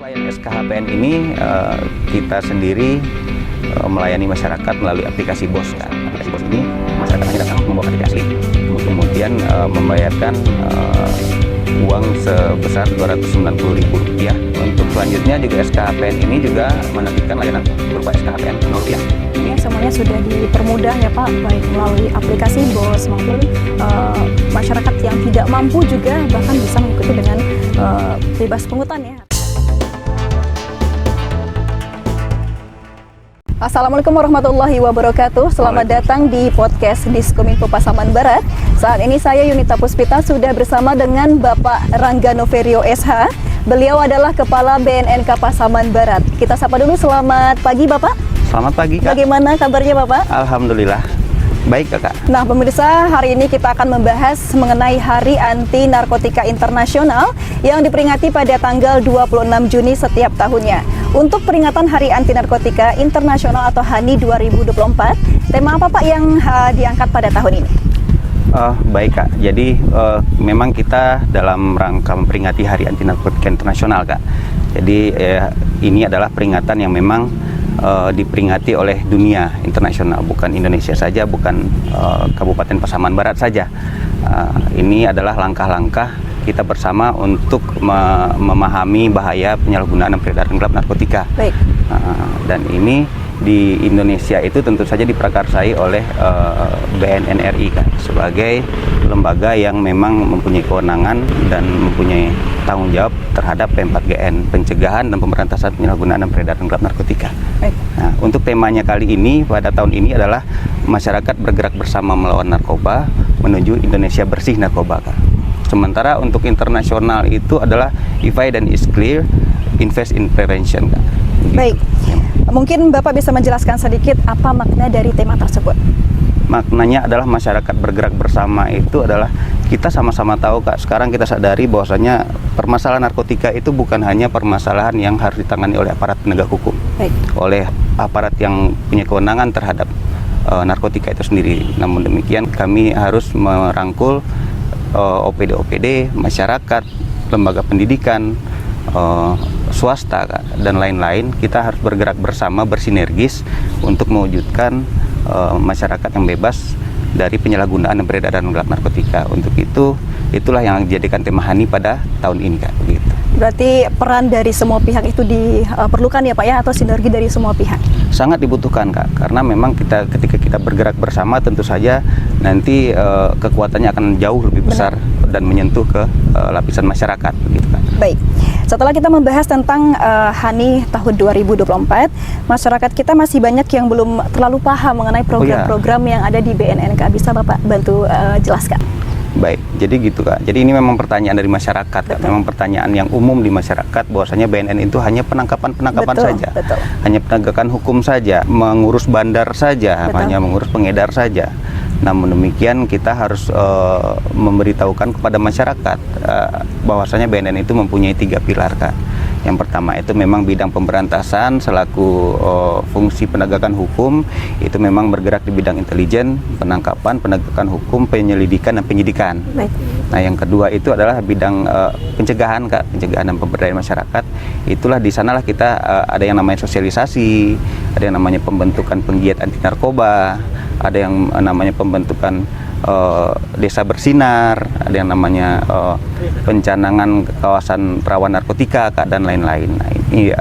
Layanan SKHPN ini kita sendiri melayani masyarakat melalui aplikasi BOS. Aplikasi BOS ini masyarakat hanya datang membawa KTP asli, kemudian membayarkan uang sebesar Rp290.000. Untuk selanjutnya juga SKHPN ini juga menerbitkan layanan berupa SKHPN Rupiah. Ini semuanya sudah dipermudah ya Pak, baik melalui aplikasi BOS maupun masyarakat yang tidak mampu juga bahkan bisa mengikuti dengan bebas pungutan ya. Assalamualaikum warahmatullahi wabarakatuh. Selamat datang di podcast Diskominfo Pasaman Barat. Saat ini saya Yunita Puspita sudah bersama dengan Bapak Rangga Noverio SH. Beliau adalah Kepala BNNK Pasaman Barat. Kita sapa dulu, selamat pagi Bapak. Selamat pagi Kak. Bagaimana kabarnya Bapak? Alhamdulillah. Baik Kakak. Nah pemirsa, hari ini kita akan membahas mengenai Hari Anti Narkotika Internasional yang diperingati pada tanggal 26 Juni setiap tahunnya. Untuk peringatan Hari Anti Narkotika Internasional atau HANI 2024, tema apa Pak yang diangkat pada tahun ini? Baik Kak, jadi memang kita dalam rangka memperingati Hari Anti Narkotika Internasional Kak. Jadi ini adalah peringatan yang memang diperingati oleh dunia internasional, bukan Indonesia saja, bukan Kabupaten Pasaman Barat saja. Ini adalah langkah-langkah kita bersama untuk memahami bahaya penyalahgunaan dan peredaran gelap narkotika. Baik. Dan ini di Indonesia itu tentu saja diprakarsai oleh BNNRI Kak, sebagai lembaga yang memang mempunyai kewenangan dan mempunyai tanggung jawab terhadap P4GN, pencegahan dan pemberantasan penyalahgunaan dan peredaran gelap narkotika. Baik. Nah, untuk temanya kali ini pada tahun ini adalah masyarakat bergerak bersama melawan narkoba menuju Indonesia bersih narkoba Kak. Sementara untuk internasional itu adalah if I dan is clear, invest in prevention Kak. Baik. Mungkin Bapak bisa menjelaskan sedikit apa makna dari tema tersebut? Maknanya adalah masyarakat bergerak bersama itu adalah kita sama-sama tahu Kak, sekarang kita sadari bahwasanya permasalahan narkotika itu bukan hanya permasalahan yang harus ditangani oleh aparat penegak hukum. Baik. Oleh aparat yang punya kewenangan terhadap narkotika itu sendiri. Namun demikian kami harus merangkul OPD-OPD, masyarakat, lembaga pendidikan, swasta Kak, dan lain-lain. Kita harus bergerak bersama, bersinergis untuk mewujudkan masyarakat yang bebas dari penyalahgunaan dan peredaran gelap narkotika. Untuk itulah yang dijadikan tema HANI pada tahun ini Kak. Begitu. Berarti peran dari semua pihak itu diperlukan ya Pak ya, atau sinergi dari semua pihak? Sangat dibutuhkan Kak, karena memang ketika kita bergerak bersama tentu saja nanti kekuatannya akan jauh lebih besar. Benar. Dan menyentuh ke lapisan masyarakat begitu Kak. Baik. Setelah kita membahas tentang HANI tahun 2024, masyarakat kita masih banyak yang belum terlalu paham mengenai program-program yang ada di BNNK. Bisa Bapak bantu jelaskan? Baik, jadi gitu Kak. Jadi ini memang pertanyaan dari masyarakat Kak. Memang pertanyaan yang umum di masyarakat bahwasanya BNN itu hanya penangkapan saja. Betul. Hanya penegakan hukum saja, mengurus bandar saja, hanya mengurus pengedar saja. Namun demikian kita harus memberitahukan kepada masyarakat bahwasanya BNN itu mempunyai 3 pilar Kak. Yang pertama itu memang bidang pemberantasan selaku fungsi penegakan hukum, itu memang bergerak di bidang intelijen, penangkapan, penegakan hukum, penyelidikan dan penyidikan. Baik. Nah yang kedua itu adalah bidang pencegahan Kak, pencegahan dan pemberdayaan masyarakat. Itulah di sanalah kita ada yang namanya sosialisasi, ada yang namanya pembentukan penggiat anti narkoba, ada yang namanya pembentukan desa bersinar, ada yang namanya pencanangan kawasan rawan narkotika Kak, dan lain-lain. Nah, ini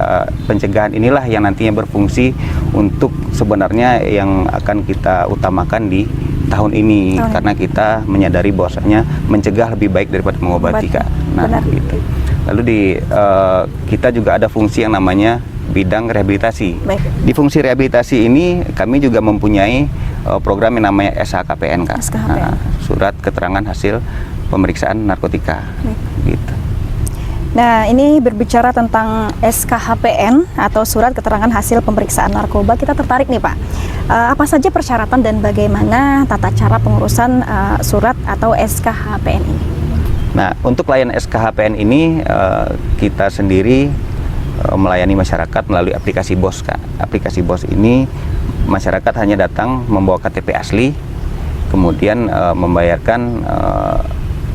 pencegahan inilah yang nantinya berfungsi untuk sebenarnya yang akan kita utamakan di tahun ini, karena kita menyadari bahwasanya mencegah lebih baik daripada mengobati Kak. Nah, gitu. Lalu kita juga ada fungsi yang namanya bidang rehabilitasi. Baik. Di fungsi rehabilitasi ini kami juga mempunyai program yang namanya SHKPN Kak. Nah, surat keterangan hasil pemeriksaan narkotika. Gitu. Nah, ini berbicara tentang SKHPN atau surat keterangan hasil pemeriksaan narkoba. Kita tertarik nih Pak. Apa saja persyaratan dan bagaimana tata cara pengurusan surat atau SKHPN ini? Nah, untuk layanan SKHPN ini kita sendiri melayani masyarakat melalui aplikasi BOS Kak. Aplikasi BOS ini masyarakat hanya datang membawa KTP asli, kemudian membayarkan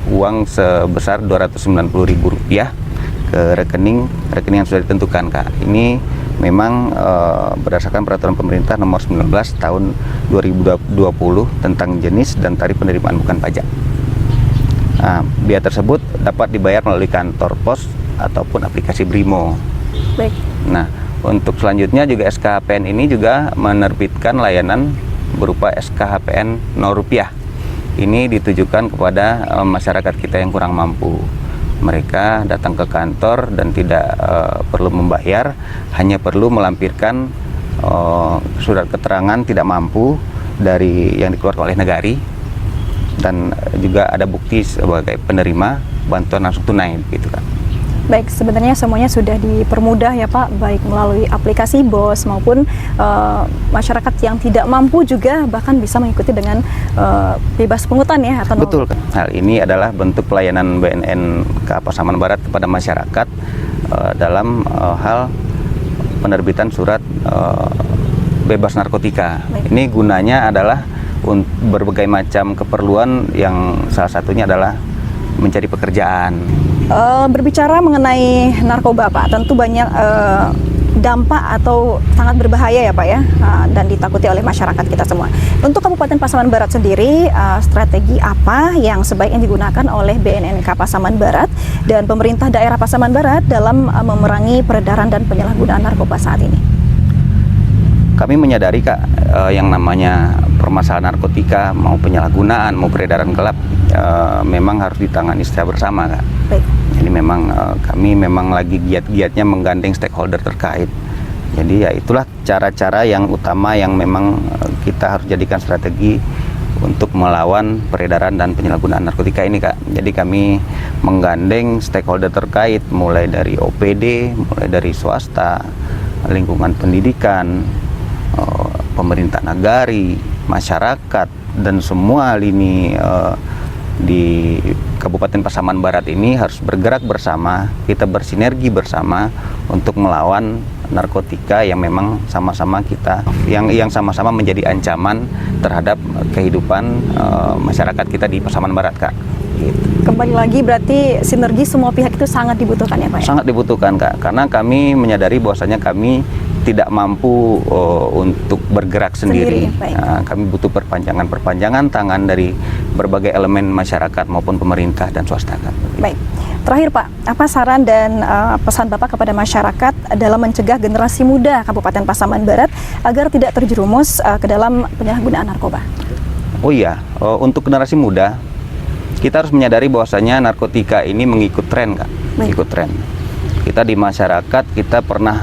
uang sebesar Rp290.000. ke rekening yang sudah ditentukan, Kak. Ini memang berdasarkan peraturan pemerintah nomor 19 tahun 2020 tentang jenis dan tarif penerimaan bukan pajak. Nah, biaya tersebut dapat dibayar melalui kantor pos ataupun aplikasi Brimo. Baik. Nah, untuk selanjutnya juga SKHPN ini juga menerbitkan layanan berupa SKHPN 0 rupiah. Ini ditujukan kepada masyarakat kita yang kurang mampu. Mereka datang ke kantor dan tidak perlu membayar, hanya perlu melampirkan surat keterangan tidak mampu dari yang dikeluarkan oleh negari, dan juga ada bukti sebagai penerima bantuan langsung tunai, gitu kan. Baik, sebenarnya semuanya sudah dipermudah ya Pak, baik melalui aplikasi BOS maupun masyarakat yang tidak mampu juga bahkan bisa mengikuti dengan bebas pungutan ya atau Betul. Hal ini adalah bentuk pelayanan BNN KA Pasaman Barat kepada masyarakat dalam hal penerbitan surat bebas narkotika. Baik. Ini gunanya adalah untuk berbagai macam keperluan, yang salah satunya adalah mencari pekerjaan. Berbicara mengenai narkoba Pak, tentu banyak dampak atau sangat berbahaya ya Pak ya, dan ditakuti oleh masyarakat kita semua. Untuk Kabupaten Pasaman Barat sendiri, strategi apa yang sebaiknya digunakan oleh BNNK Pasaman Barat dan pemerintah daerah Pasaman Barat dalam memerangi peredaran dan penyalahgunaan narkoba saat ini? Kami menyadari, Kak, yang namanya permasalahan narkotika, mau penyalahgunaan, mau peredaran gelap, memang harus ditangani secara bersama, Kak. Baik. Jadi memang kami memang lagi giat-giatnya menggandeng stakeholder terkait. Jadi ya itulah cara-cara yang utama yang memang kita harus jadikan strategi untuk melawan peredaran dan penyalahgunaan narkotika ini, Kak. Jadi kami menggandeng stakeholder terkait, mulai dari OPD, mulai dari swasta, lingkungan pendidikan, pemerintah nagari, masyarakat, dan semua lini di Kabupaten Pasaman Barat ini harus bergerak bersama, kita bersinergi bersama untuk melawan narkotika yang memang sama-sama kita, yang sama-sama menjadi ancaman terhadap kehidupan masyarakat kita di Pasaman Barat, Kak. Gitu. Kembali lagi berarti sinergi semua pihak itu sangat dibutuhkan ya Pak? Sangat dibutuhkan, Kak, karena kami menyadari bahwasanya kami tidak mampu untuk bergerak sendiri. Kami butuh perpanjangan tangan dari berbagai elemen masyarakat maupun pemerintah dan swasta, Kak. Baik. Terakhir Pak, apa saran dan pesan Bapak kepada masyarakat dalam mencegah generasi muda Kabupaten Pasaman Barat agar tidak terjerumus ke dalam penyalahgunaan narkoba? Oh iya, untuk generasi muda, kita harus menyadari bahwasanya narkotika ini mengikut tren, Kak. Mengikut tren. Kita di masyarakat, kita pernah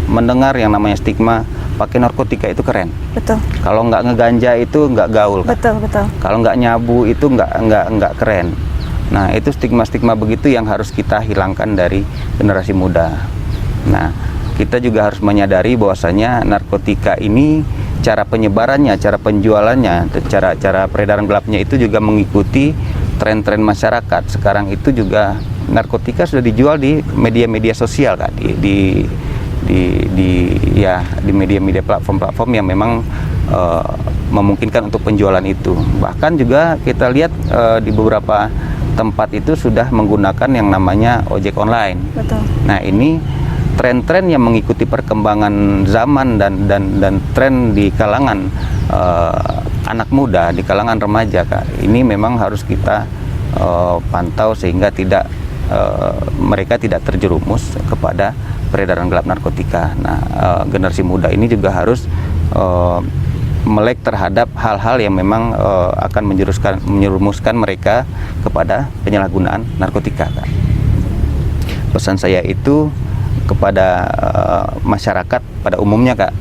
mendengar yang namanya stigma pakai narkotika itu keren. Betul. Kalau nggak ngeganja itu nggak gaul, Kak. Betul, betul. Kalau nggak nyabu itu nggak keren. Nah, itu stigma-stigma begitu yang harus kita hilangkan dari generasi muda. Nah, kita juga harus menyadari bahwasanya narkotika ini cara penyebarannya, cara penjualannya, cara peredaran gelapnya itu juga mengikuti tren-tren masyarakat. Sekarang itu juga narkotika sudah dijual di media-media sosial, Kak, di media-media platform yang memang memungkinkan untuk penjualan itu. Bahkan juga kita lihat di beberapa tempat itu sudah menggunakan yang namanya ojek online. Betul. Nah, ini tren-tren yang mengikuti perkembangan zaman dan tren di kalangan anak muda, di kalangan remaja, Kak. Ini memang harus kita pantau sehingga mereka tidak terjerumus kepada peredaran gelap narkotika. Nah, generasi muda ini juga harus melek terhadap hal-hal yang memang akan menyerumuskan mereka kepada penyalahgunaan narkotika, Kak. Pesan saya itu kepada masyarakat pada umumnya, Kak,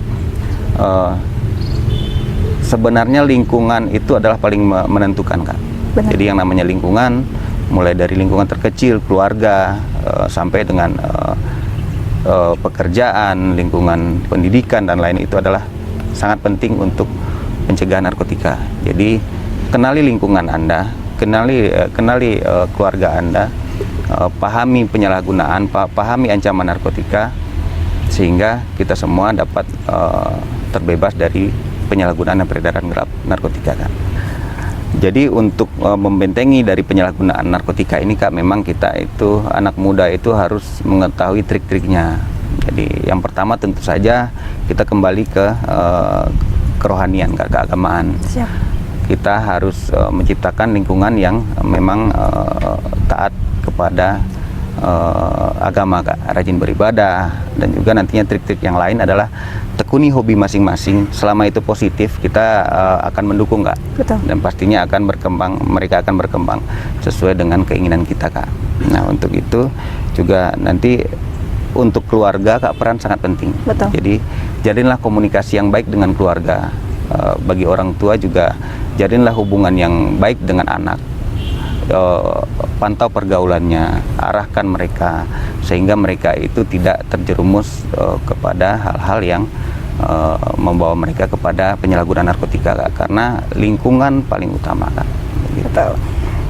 sebenarnya lingkungan itu adalah paling menentukan, Kak. Benar. Jadi yang namanya lingkungan, mulai dari lingkungan terkecil, keluarga, sampai dengan pekerjaan, lingkungan pendidikan, dan lain, itu adalah sangat penting untuk pencegahan narkotika. Jadi kenali lingkungan Anda, kenali keluarga Anda, pahami penyalahgunaan, pahami ancaman narkotika, sehingga kita semua dapat terbebas dari penyalahgunaan dan peredaran gelap narkotika, kan. Jadi untuk membentengi dari penyalahgunaan narkotika ini Kak, memang kita itu anak muda itu harus mengetahui trik-triknya. Jadi yang pertama tentu saja kita kembali ke kerohanian, Kak, keagamaan. Siap. Kita harus menciptakan lingkungan yang memang taat kepada agama, Kak, rajin beribadah, dan juga nantinya trik-trik yang lain adalah tekuni hobi masing-masing. Selama itu positif, kita akan mendukung, Kak. Betul. Dan pastinya akan berkembang, mereka akan berkembang sesuai dengan keinginan kita, Kak. Nah, untuk itu juga nanti untuk keluarga, Kak, peran sangat penting. Betul. Jadi jalinlah komunikasi yang baik dengan keluarga. Bagi orang tua juga jalinlah hubungan yang baik dengan anak. Pantau pergaulannya, arahkan mereka sehingga mereka itu tidak terjerumus kepada hal-hal yang membawa mereka kepada penyalahgunaan narkotika, Kak. Karena lingkungan paling utama, Kak. Betul.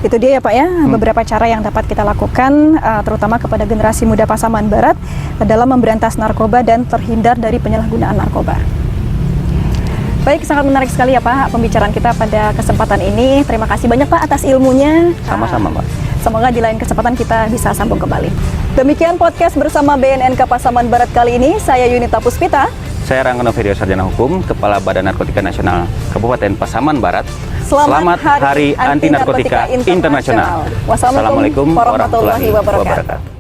Itu dia ya Pak ya, beberapa cara yang dapat kita lakukan terutama kepada generasi muda Pasaman Barat dalam memberantas narkoba dan terhindar dari penyalahgunaan narkoba. Baik, sangat menarik sekali ya Pak pembicaraan kita pada kesempatan ini. Terima kasih banyak Pak atas ilmunya. Sama-sama, Mbak. Semoga di lain kesempatan kita bisa sambung kembali. Demikian podcast bersama BNNK Pasaman Barat kali ini. Saya Yunita Puspita. Saya Ranggono Video Sarjana Hukum, Kepala Badan Narkotika Nasional Kabupaten Pasaman Barat. Selamat Hari Anti Narkotika Internasional. Wassalamualaikum warahmatullahi wabarakatuh.